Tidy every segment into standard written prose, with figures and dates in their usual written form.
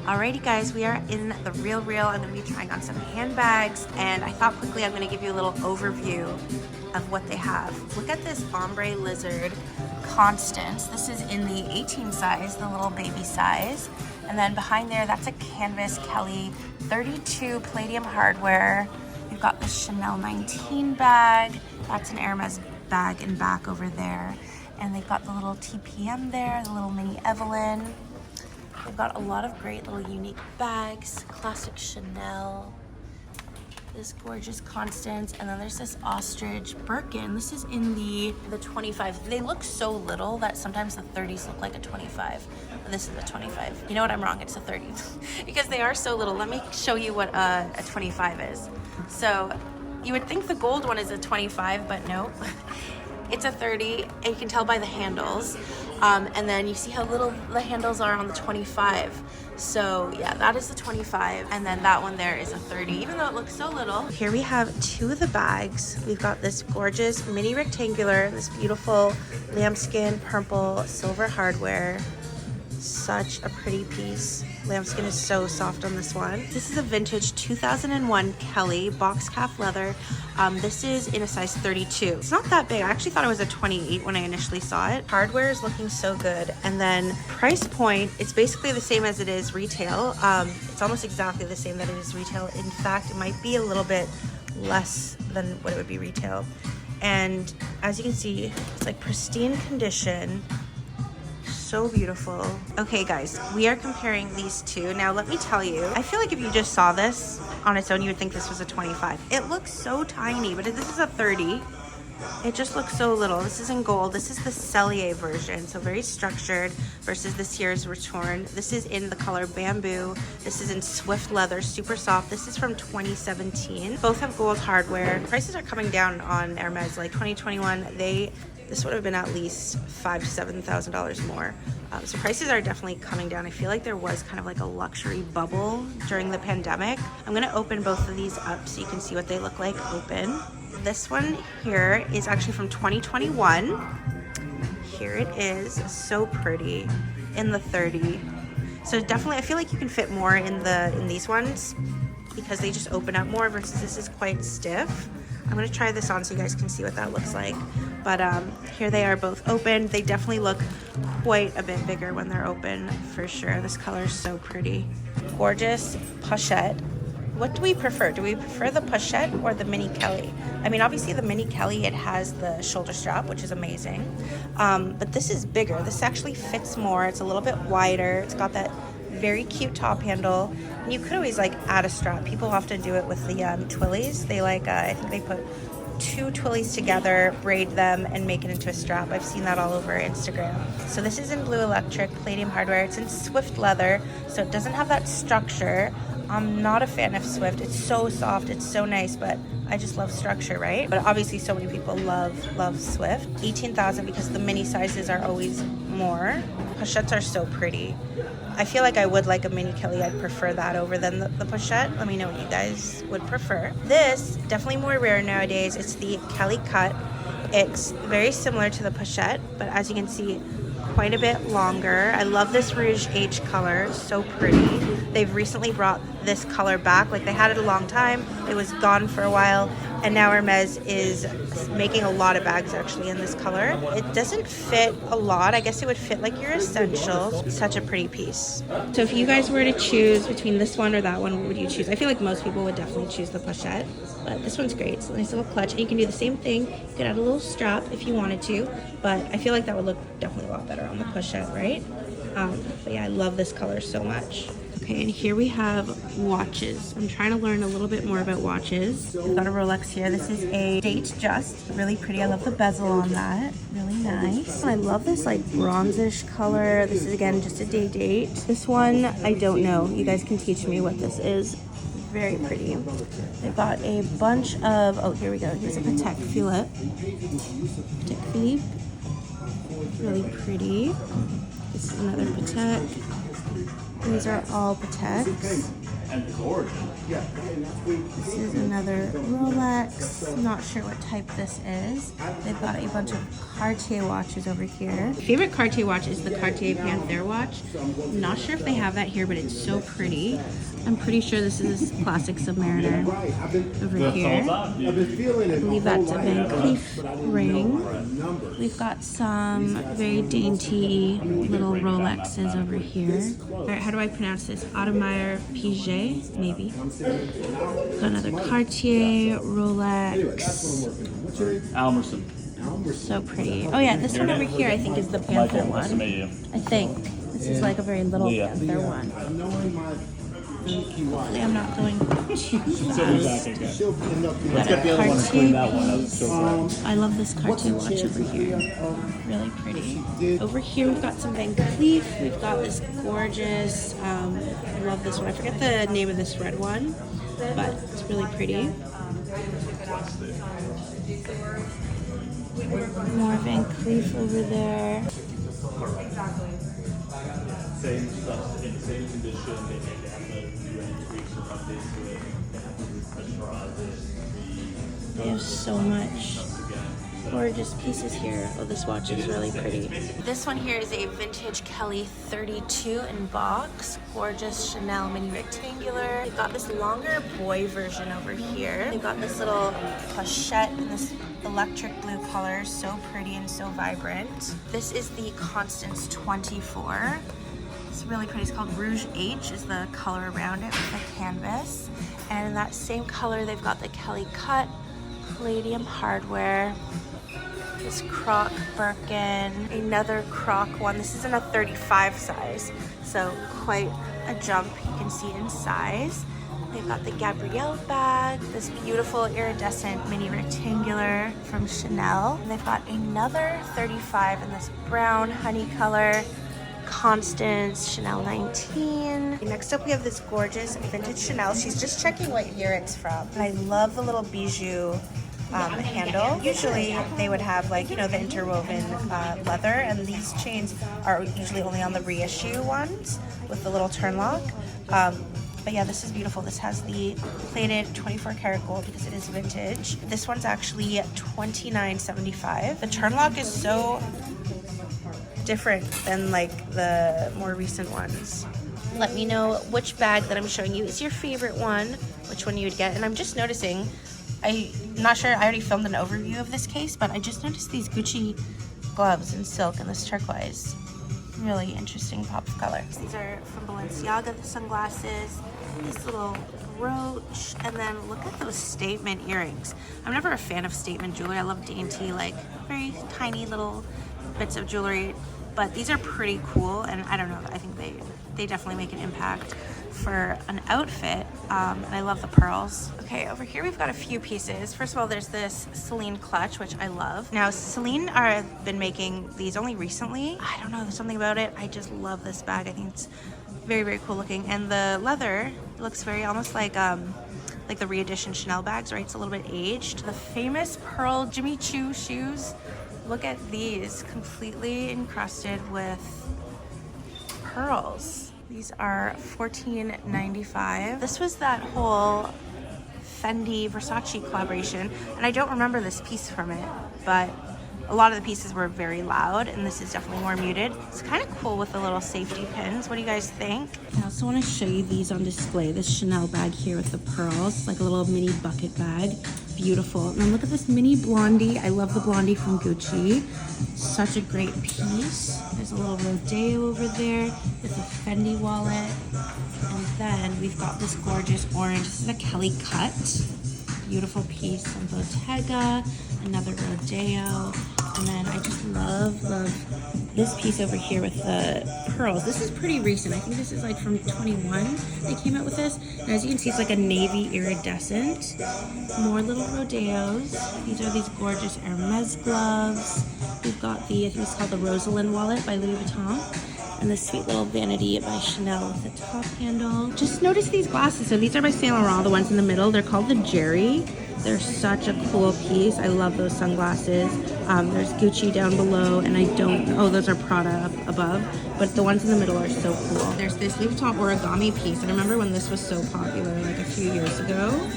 Alrighty guys, we are in the Real. I'm going to be trying on some handbags, and I thought quickly I'm going to give you a little overview of what they have. Look at this ombre lizard Constance. This is in the 18 size, the little baby size. And then behind there, that's a canvas Kelly 32 palladium hardware. You've got the Chanel 19 bag. That's an Hermes bag and back over there. And they've got the little TPM there, the little mini Evelyn. They've got a lot of great little unique bags, classic Chanel, this gorgeous Constance, and then there's this ostrich Birkin. This is in the 25. They look so little that sometimes the 30s look like a 25. But this is a 25. You know what, I'm wrong, it's a 30. Because they are so little. Let me show you what a 25 is. So you would think the gold one is a 25, but no. It's a 30, and you can tell by the handles. And then you see how little the handles are on the 25. So yeah, that is the 25, and then that one there is a 30, even though it looks so little. Here we have two of the bags. We've got this gorgeous mini rectangular, this beautiful lambskin purple silver hardware. Such a pretty piece. Lambskin is so soft on this one. This is a vintage 2001 Kelly box calf leather. This is in a size 32. It's not that big. I actually thought it was a 28 when I initially saw it. Hardware is looking so good. And then price point, it's basically the same as it is retail. It's almost exactly the same that it is retail. In fact, it might be a little bit less than what it would be retail. And as you can see, it's like pristine condition. So beautiful. Okay guys, we are comparing these two. Now let me tell you, I feel like if you just saw this on its own, you would think this was a 25. It looks so tiny, but this is a 30. It just looks so little. This is in gold. This is the Cellier version, so very structured, versus this here is Return. This is in the color Bamboo. This is in Swift leather, super soft. This is from 2017. Both have gold hardware. Prices are coming down on Hermes. Like 2021, this would have been at least $5,000 to $7,000 more. So prices are definitely coming down. I feel like there was kind of like a luxury bubble during the pandemic. I'm gonna open both of these up so you can see what they look like open. This one here is actually from 2021. Here it is, so pretty, in the 30. So definitely, I feel like you can fit more in these ones because they just open up more versus this is quite stiff. I'm gonna try this on so you guys can see what that looks like. But here they are both open. They definitely look quite a bit bigger when they're open, for sure. This color is so pretty. Gorgeous pochette. What do we prefer? Do we prefer the pochette or the mini Kelly? I mean, obviously the mini Kelly, it has the shoulder strap, which is amazing. But this is bigger. This actually fits more. It's a little bit wider. It's got that very cute top handle. And you could always like add a strap. People often do it with the twillies. They like, I think they put two twillies together, braid them, and make it into a strap. I've seen that all over Instagram. So this is in blue electric, palladium hardware. It's in Swift leather, so it doesn't have that structure. I'm not a fan of Swift. It's so soft, it's so nice, but I just love structure, right? But obviously so many people love Swift. 18,000 because the mini sizes are always more. Pochettes are so pretty. I feel like I would like a mini Kelly. I'd prefer that over than the pochette. Let me know what you guys would prefer. This, definitely more rare nowadays. It's the Kelly cut. It's very similar to the pochette, but as you can see, quite a bit longer. I love this Rouge H color, so pretty. They've recently brought this color back. Like, they had it a long time. It was gone for a while, and now Hermes is making a lot of bags actually in this color. It doesn't fit a lot. I guess it would fit like your essentials. Such a pretty piece. So if you guys were to choose between this one or that one, what would you choose? I feel like most people would definitely choose the pochette, but this one's great. It's a nice little clutch, and you can do the same thing. You could add a little strap if you wanted to, but I feel like that would look definitely a lot better on the pochette, right? But yeah, I love this color so much. Okay, and here we have watches. I'm trying to learn a little bit more about watches. We've got a Rolex here. This is a Date Just, really pretty. I love the bezel on that, really nice. I love this like bronzish color. This is again just a date. This one, I don't know. You guys can teach me what this is. Very pretty. They've got a bunch of, oh, here we go. Here's a Patek Philippe. Patek Philippe. Really pretty. This is another Patek. These are all Pateks. This is another Rolex. Not sure what type this is. They've got a bunch of Cartier watches over here. My favorite Cartier watch is the Cartier Panther watch. I'm not sure if they have that here, but it's so pretty. I'm pretty sure this is this classic Submariner over here. I believe that's a Van Cleef ring. We've got some very dainty little Rolexes over here. All right, how do I pronounce this? Audemars Piguet, maybe. Got another Cartier, Rolex. Almerson. So pretty. Oh yeah, this one over here I think is the Panther one. I think. This is like a very little Panther one. Hopefully I'm not going too fast. Let's get the other one and clean that one up. I love this Cartier watch over here. Really pretty. Over here we've got some Van Cleef. We've got this gorgeous, I love this one. I forget the name of this red one, but it's really pretty. More Van Cleef over there. Same stuff in the same condition. They have to do any tweaks or updates to it. They have so much gorgeous pieces here. Oh, this watch is really pretty. This one here is a vintage Kelly 32 in box. Gorgeous Chanel mini rectangular. They've got this longer boy version over here. They've got this little pochette in this electric blue color. So pretty and so vibrant. This is the Constance 24. It's really pretty. It's called Rouge H is the color around it with the canvas. And in that same color, they've got the Kelly Cut, Palladium hardware, this Croc Birkin, another Croc one. This is in a 35 size, so quite a jump you can see in size. They've got the Gabrielle bag, this beautiful iridescent mini rectangular from Chanel. And they've got another 35 in this brown honey color. Constance, Chanel 19. Next up we have this gorgeous vintage Chanel. She's just checking what year it's from. And I love the little bijou handle. Usually they would have like, you know, the interwoven leather, and these chains are usually only on the reissue ones with the little turn lock. But yeah, this is beautiful. This has the plated 24 karat gold because it is vintage. This one's actually $29.75. The turn lock is so different than like the more recent ones. Let me know which bag that I'm showing you is your favorite one, which one you would get. And I'm just noticing, I'm not sure, I already filmed an overview of this case, but I just noticed these Gucci gloves in silk and this turquoise. Really interesting pop of color. These are from Balenciaga, the sunglasses, this little brooch, and then look at those statement earrings. I'm never a fan of statement jewelry. I love dainty, like very tiny little bits of jewelry, but these are pretty cool, and I don't know, I think they definitely make an impact for an outfit. And I love the pearls. Okay, over here we've got a few pieces. First of all, there's this Celine clutch, which I love. Now, Celine have been making these only recently. I don't know, there's something about it. I just love this bag. I think it's very, very cool looking. And the leather looks very almost like the re-edition Chanel bags, right? It's a little bit aged. The famous pearl Jimmy Choo shoes. Look at these, completely encrusted with pearls. These are $14.95. This was that whole Fendi Versace collaboration, and I don't remember this piece from it, but a lot of the pieces were very loud, and this is definitely more muted. It's kind of cool with the little safety pins. What do you guys think? I also want to show you these on display. This Chanel bag here with the pearls, like a little mini bucket bag. Beautiful. And then look at this mini blondie. I love the blondie from Gucci. Such a great piece. There's a little rodeo over there with a Fendi wallet. And then we've got this gorgeous orange. This is a Kelly cut. Beautiful piece from Bottega. Another rodeo. And then I just love this piece over here with the pearls. This is pretty recent. I think this is like from 21. They came out with this. And as you can see, it's like a navy iridescent. More little rodeos. These are these gorgeous Hermes gloves. We've got the, I think it's called the Rosalind wallet by Louis Vuitton. And this sweet little vanity by Chanel with the top handle. Just notice these glasses. So these are by Saint Laurent, the ones in the middle. They're called the Jerry. They're such a cool piece. I love those sunglasses. There's Gucci down below, and I don't, oh, those are Prada up above, but the ones in the middle are so cool. There's this Louis Vuitton origami piece. I remember when this was so popular, like a few years ago.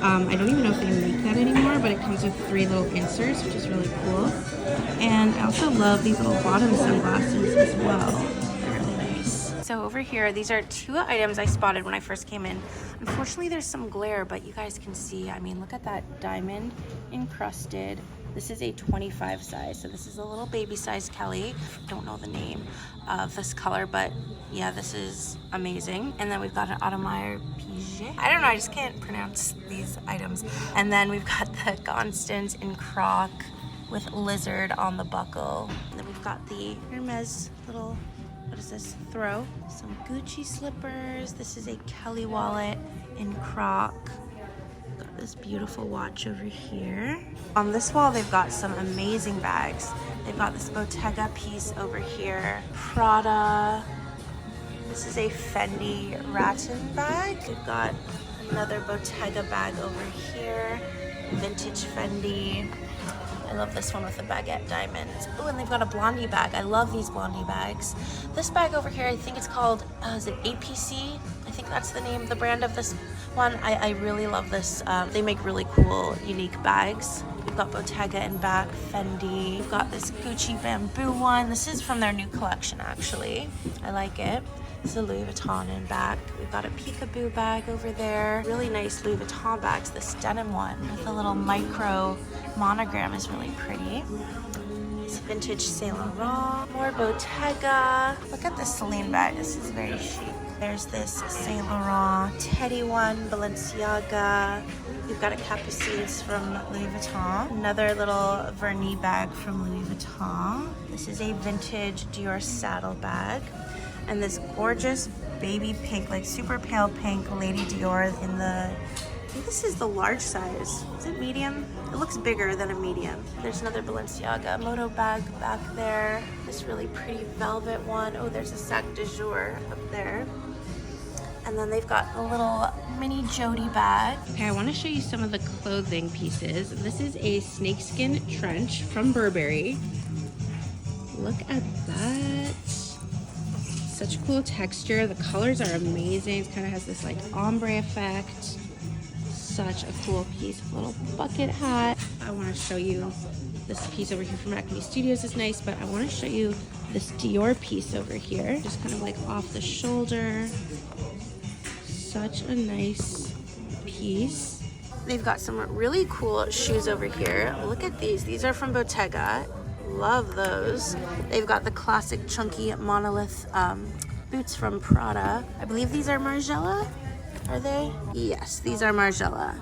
I don't even know if they make that anymore, but it comes with 3 little inserts, which is really cool. And I also love these little bottom sunglasses as well. They're really nice. So over here, these are 2 items I spotted when I first came in. Unfortunately, there's some glare, but you guys can see, I mean, look at that diamond encrusted. This is a 25 size, so this is a little baby size Kelly. Don't know the name of this color, but yeah, this is amazing. And then we've got an Audemars Piguet. I don't know, I just can't pronounce these items. And then we've got the Constance in croc with lizard on the buckle. And then we've got the Hermes little, what is this, throw. Some Gucci slippers. This is a Kelly wallet in croc. Got this beautiful watch over here. On this wall, they've got some amazing bags. They've got this Bottega piece over here. Prada. This is a Fendi rattan bag. We've got another Bottega bag over here. Vintage Fendi. I love this one with the baguette diamonds. Oh, and they've got a Blondie bag. I love these Blondie bags. This bag over here, I think it's called, is it APC? I think that's the name, the brand of this one. I really love this. They make really cool, unique bags. We've got Bottega in back, Fendi. We've got this Gucci bamboo one. This is from their new collection, actually. I like it. This is a Louis Vuitton in back. We've got a peekaboo bag over there. Really nice Louis Vuitton bags. This denim one with a little micro monogram is really pretty. It's vintage Saint Laurent. More Bottega. Look at this Celine bag. This is very chic. There's this Saint Laurent Teddy one, Balenciaga. We've got a Capucines from Louis Vuitton. Another little Vernis bag from Louis Vuitton. This is a vintage Dior Saddle Bag. And this gorgeous baby pink, like super pale pink Lady Dior in the, I think this is the large size. Is it medium? It looks bigger than a medium. There's another Balenciaga moto bag back there. This really pretty velvet one. Oh, there's a Sac de Jour up there. And then they've got a little mini Jody bag. Okay, I want to show you some of the clothing pieces. This is a snakeskin trench from Burberry. Look at that. Such cool texture. The colors are amazing. It kind of has this like ombre effect. Such a cool piece. Little bucket hat. I want to show you this piece over here from Acme Studios is nice, but I want to show you this Dior piece over here. Just kind of like off the shoulder. Such a nice piece. They've got some really cool shoes over here. Look at these. These are from Bottega. Love those. They've got the classic chunky monolith boots from Prada. I believe these are Margiela. Are they? Yes, these are Margiela.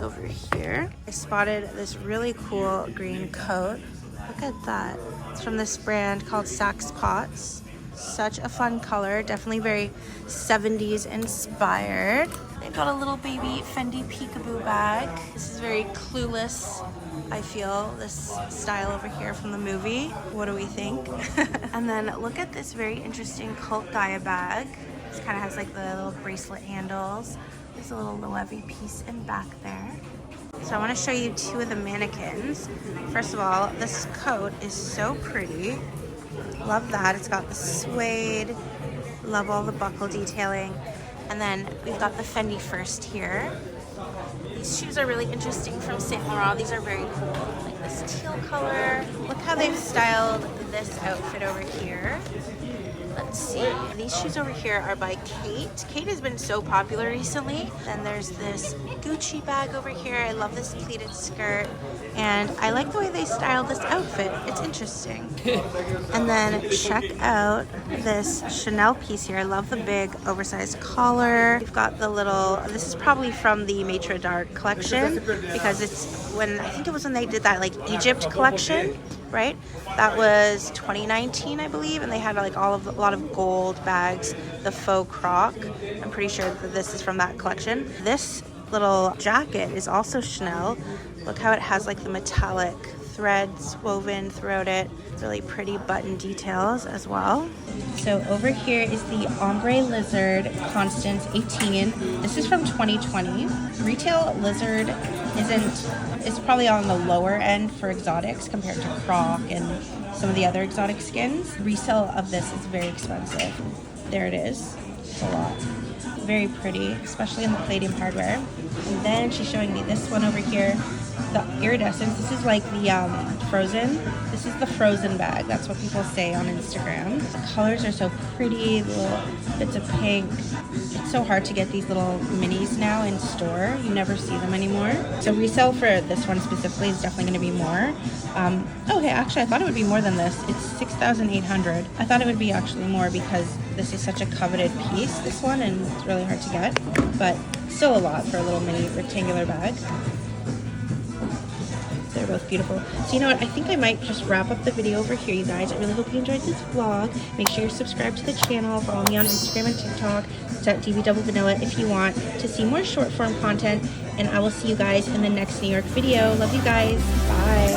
Over here, I spotted this really cool green coat. Look at that. It's from this brand called Saxe Potts. Such a fun color. Definitely very 70s inspired. They've got a little baby Fendi peekaboo bag. This is very Clueless, I feel, this style over here from the movie. What do we think? And then look at this very interesting Cult Gaia bag. This kind of has like the little bracelet handles. There's a little Loewe piece in back there. So I want to show you 2 of the mannequins. First of all, this coat is so pretty. Love that. It's got the suede. Love all the buckle detailing. And then we've got the Fendi first here. These shoes are really interesting from Saint Laurent. These are very cool. Like this teal color. Look how they've styled this outfit over here. Let's see. These shoes over here are by Kate. Kate has been so popular recently. Then there's this Gucci bag over here. I love this pleated skirt. And I like the way they styled this outfit. It's interesting. And then check out this Chanel piece here. I love the big oversized collar. We've got the little, this is probably from the Maitre d'Art collection because it's when, I think it was when they did that like Egypt collection, right? That was 2019, I believe, and they had like a lot of gold bags, the faux croc. I'm pretty sure that this is from that collection. This little jacket is also Chanel. Look how it has like the metallic threads woven throughout it. Really pretty button details as well. So over here is the ombre lizard Constance 18. This is from 2020. Retail lizard is probably on the lower end for exotics compared to croc and some of the other exotic skins. Resale of this is very expensive. There it is. It's a lot. Very pretty, especially in the palladium hardware. And then she's showing me this one over here, the iridescence. This is like the frozen. This is the frozen bag. That's what people say on Instagram. The colors are so pretty, little bits of pink. It's so hard to get these little minis now in store. You never see them anymore. So resale for this one specifically is definitely going to be more. Okay, actually I thought it would be more than this. It's 6,800. I thought it would be actually more because this is such a coveted piece, this one, and it's really hard to get. But still a lot for a little mini rectangular bag. They're both beautiful. So you know what, I think I might just wrap up the video over here, you guys. I really hope you enjoyed this vlog. Make sure you're subscribed to the channel. Follow me on Instagram and TikTok. It's at DB Double Vanilla if you want to see more short form content. And I will see you guys in the next New York video. Love you guys. Bye.